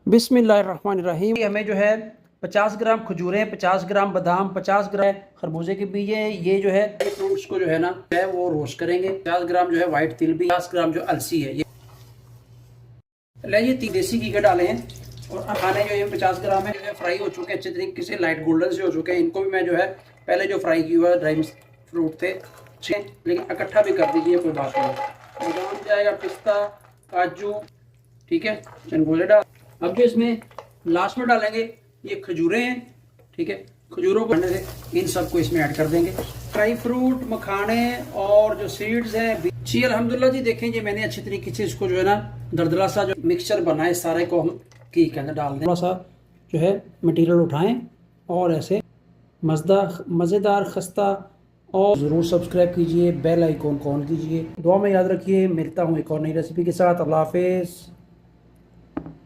बिस्मिल्लाहिर्रहमानिर्रहीम। हमें जो है 50 ग्राम खजूरें, 50 ग्राम बादाम, 50 ग्राम खरबूजे के बीज है। ये जो है फ्रूट्स को जो है ना है वो रोस्ट करेंगे। 50 ग्राम जो है वाइट तिल भी, 50 ग्राम जो अलसी है। ये ये देसी घी के डाले हैं। और खाने जो ये 50 ग्राम है जो है फ्राई हो चुके हैं अच्छे तरीके से, लाइट गोल्डन से हो चुके हैं। इनको भी मैं जो है पहले जो फ्राई किया हुआ ड्राई फ्रूट थे लेकिन इकट्ठा भी कर दीजिए, कोई बात नहीं। बादाम जाएगा, पिस्ता, काजू, ठीक है, चनगोले डाल। अब जो इसमें लास्ट में डालेंगे ये खजूरें हैं, ठीक है। खजूरों को डालने से इन सबको इसमें ऐड कर देंगे। ड्राई फ्रूट, मखाने और जो सीड्स हैं जी, अल्हम्दुलिल्लाह जी। देखें ये मैंने अच्छी तरीके से इसको जो है ना दरदरा सा जो मिक्सचर बनाए सारे को हम घी के अंदर डाल दें। थोड़ा सा जो है मटेरियल उठाएं और ऐसे मज़ेदार खस्ता। और ज़रूर सब्सक्राइब कीजिए, बेल आइकॉन ऑन कीजिए। दुआ में याद रखिए। मिलता हूँ एक और नई रेसिपी के साथ। अल्लाह हाफिज़।